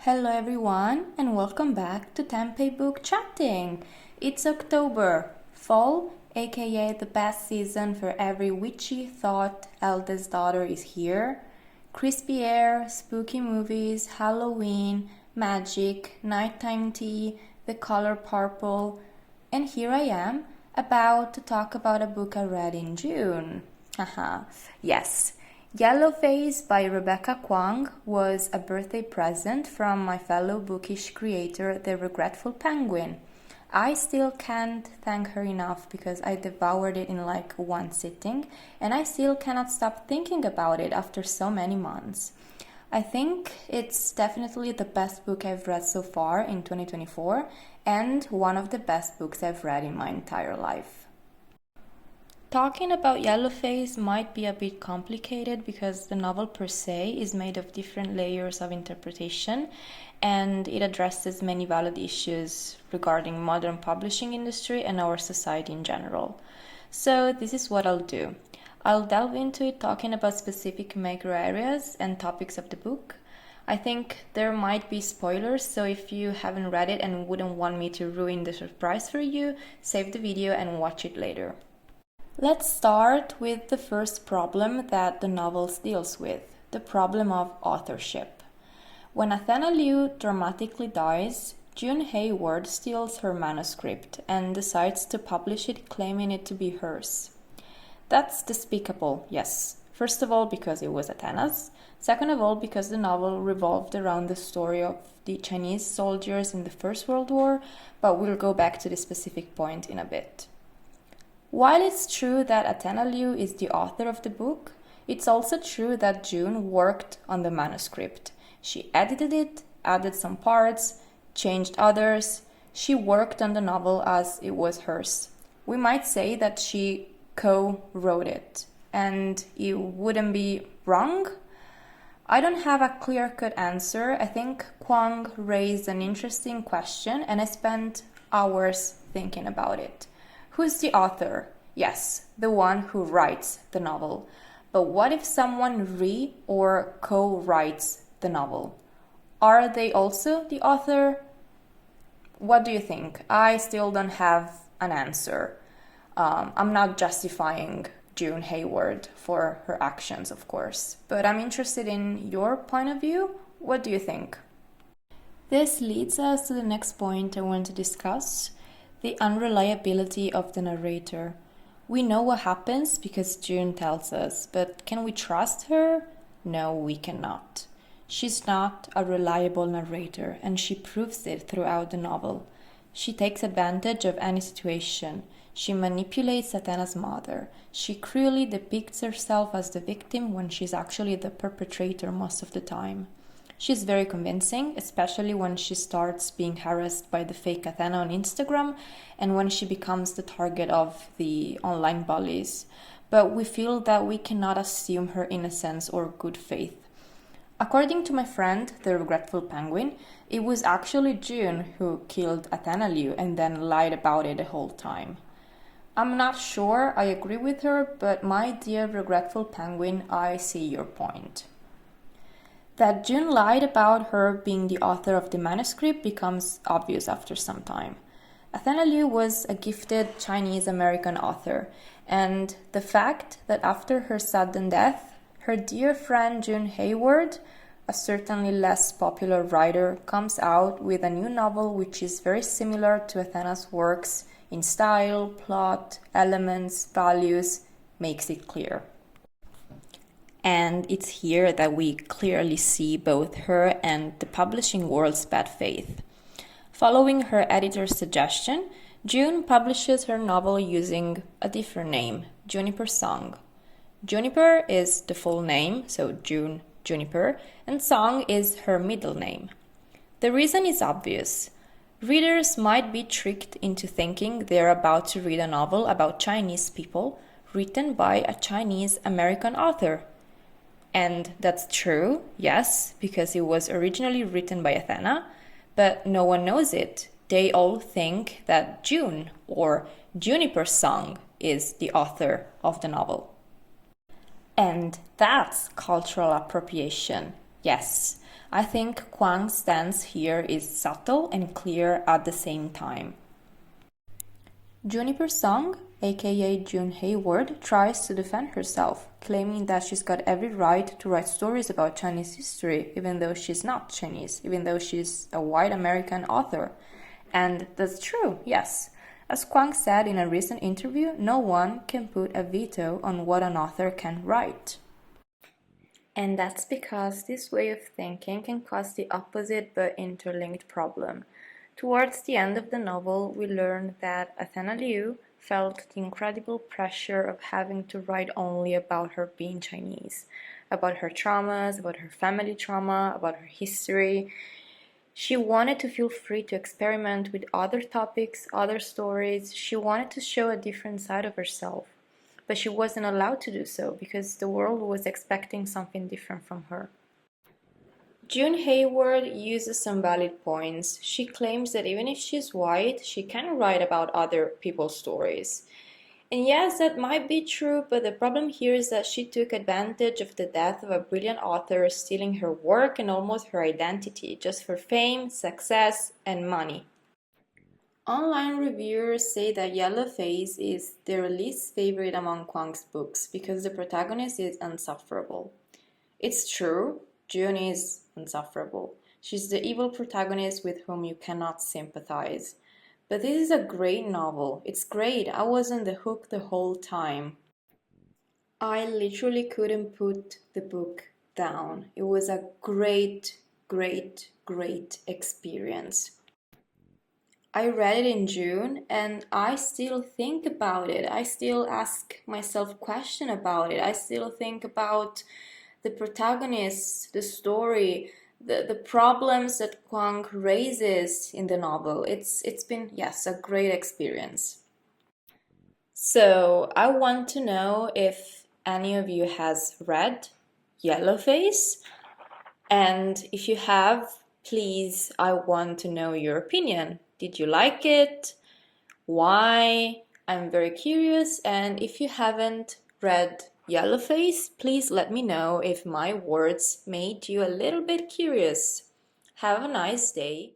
Hello everyone and welcome back to Tempeh Book Chatting. It's October, fall, aka the best season for every witchy thought eldest daughter is here. Crispy air, spooky movies, Halloween, magic, nighttime tea, the color purple, and here I am about to talk about a book I read in June. Haha, yes. Yellowface by Rebecca Kuang was a birthday present from my fellow bookish creator, The Regretful Penguin. I still can't thank her enough because I devoured it in like one sitting, and I still cannot stop thinking about it after so many months. I think it's definitely the best book I've read so far in 2024, and one of the best books I've read in my entire life. Talking about Yellowface might be a bit complicated because the novel per se is made of different layers of interpretation and it addresses many valid issues regarding modern publishing industry and our society in general. So this is what I'll do. I'll delve into it talking about specific macro areas and topics of the book. I think there might be spoilers, so if you haven't read it and wouldn't want me to ruin the surprise for you, save the video and watch it later. Let's start with the first problem that the novel deals with, the problem of authorship. When Athena Liu dramatically dies, June Hayward steals her manuscript and decides to publish it claiming it to be hers. That's despicable, yes. First of all, because it was Athena's. Second of all, because the novel revolved around the story of the Chinese soldiers in the First World War, but we'll go back to this specific point in a bit. While it's true that Athena Liu is the author of the book, it's also true that June worked on the manuscript. She edited it, added some parts, changed others. She worked on the novel as it was hers. We might say that she co-wrote it, and it wouldn't be wrong? I don't have a clear-cut answer. I think Kuang raised an interesting question, and I spent hours thinking about it. Who's the author? Yes, the one who writes the novel. But what if someone or co-writes the novel? Are they also the author? What do you think? I still don't have an answer. I'm not justifying June Hayward for her actions, of course, but I'm interested in your point of view. What do you think? This leads us to the next point I want to discuss. The unreliability of the narrator. We know what happens because June tells us, but can we trust her? No, we cannot. She's not a reliable narrator, and she proves it throughout the novel. She takes advantage of any situation. She manipulates Athena's mother. She cruelly depicts herself as the victim when she's actually the perpetrator most of the time. She's very convincing, especially when she starts being harassed by the fake Athena on Instagram and when she becomes the target of the online bullies. But we feel that we cannot assume her innocence or good faith. According to my friend, the Regretful Penguin, it was actually June who killed Athena Liu and then lied about it the whole time. I'm not sure I agree with her, but my dear Regretful Penguin, I see your point. That June lied about her being the author of the manuscript becomes obvious after some time. Athena Liu was a gifted Chinese-American author, and the fact that after her sudden death, her dear friend June Hayward, a certainly less popular writer, comes out with a new novel which is very similar to Athena's works in style, plot, elements, values, makes it clear. And it's here that we clearly see both her and the publishing world's bad faith. Following her editor's suggestion, June publishes her novel using a different name, Juniper Song. Juniper is the full name, so June Juniper, and Song is her middle name. The reason is obvious. Readers might be tricked into thinking they're about to read a novel about Chinese people written by a Chinese American author. And that's true, yes, because it was originally written by Athena, but no one knows it. They all think that June or Juniper Song is the author of the novel. And that's cultural appropriation. Yes, I think Kuang's stance here is subtle and clear at the same time. Juniper Song, aka June Hayward, tries to defend herself, claiming that she's got every right to write stories about Chinese history, even though she's not Chinese, even though she's a white American author. And that's true, yes. As Kuang said in a recent interview, no one can put a veto on what an author can write. And that's because this way of thinking can cause the opposite but interlinked problem. Towards the end of the novel, we learn that Athena Liu felt the incredible pressure of having to write only about her being Chinese, about her traumas, about her family trauma, about her history. She wanted to feel free to experiment with other topics, other stories. She wanted to show a different side of herself. But she wasn't allowed to do so because the world was expecting something different from her. June Hayward uses some valid points. She claims that even if she's white, she can write about other people's stories. And yes, that might be true, but the problem here is that she took advantage of the death of a brilliant author, stealing her work and almost her identity, just for fame, success, and money. Online reviewers say that Yellowface is their least favorite among Kuang's books because the protagonist is insufferable. It's true, June is insufferable. She's the evil protagonist with whom you cannot sympathize. But this is a great novel. It's great. I was on the hook the whole time. I literally couldn't put the book down. It was a great, great, great experience. I read it in June and I still think about it. I still ask myself questions about it. I still think about the protagonist, the story, the problems that Kuang raises in the novel. It's been, yes, a great experience. So I want to know if any of you has read Yellowface, and if you have, please, I want to know your opinion. Did you like it? Why? I'm very curious, and if you haven't read Yellowface, please let me know if my words made you a little bit curious. Have a nice day.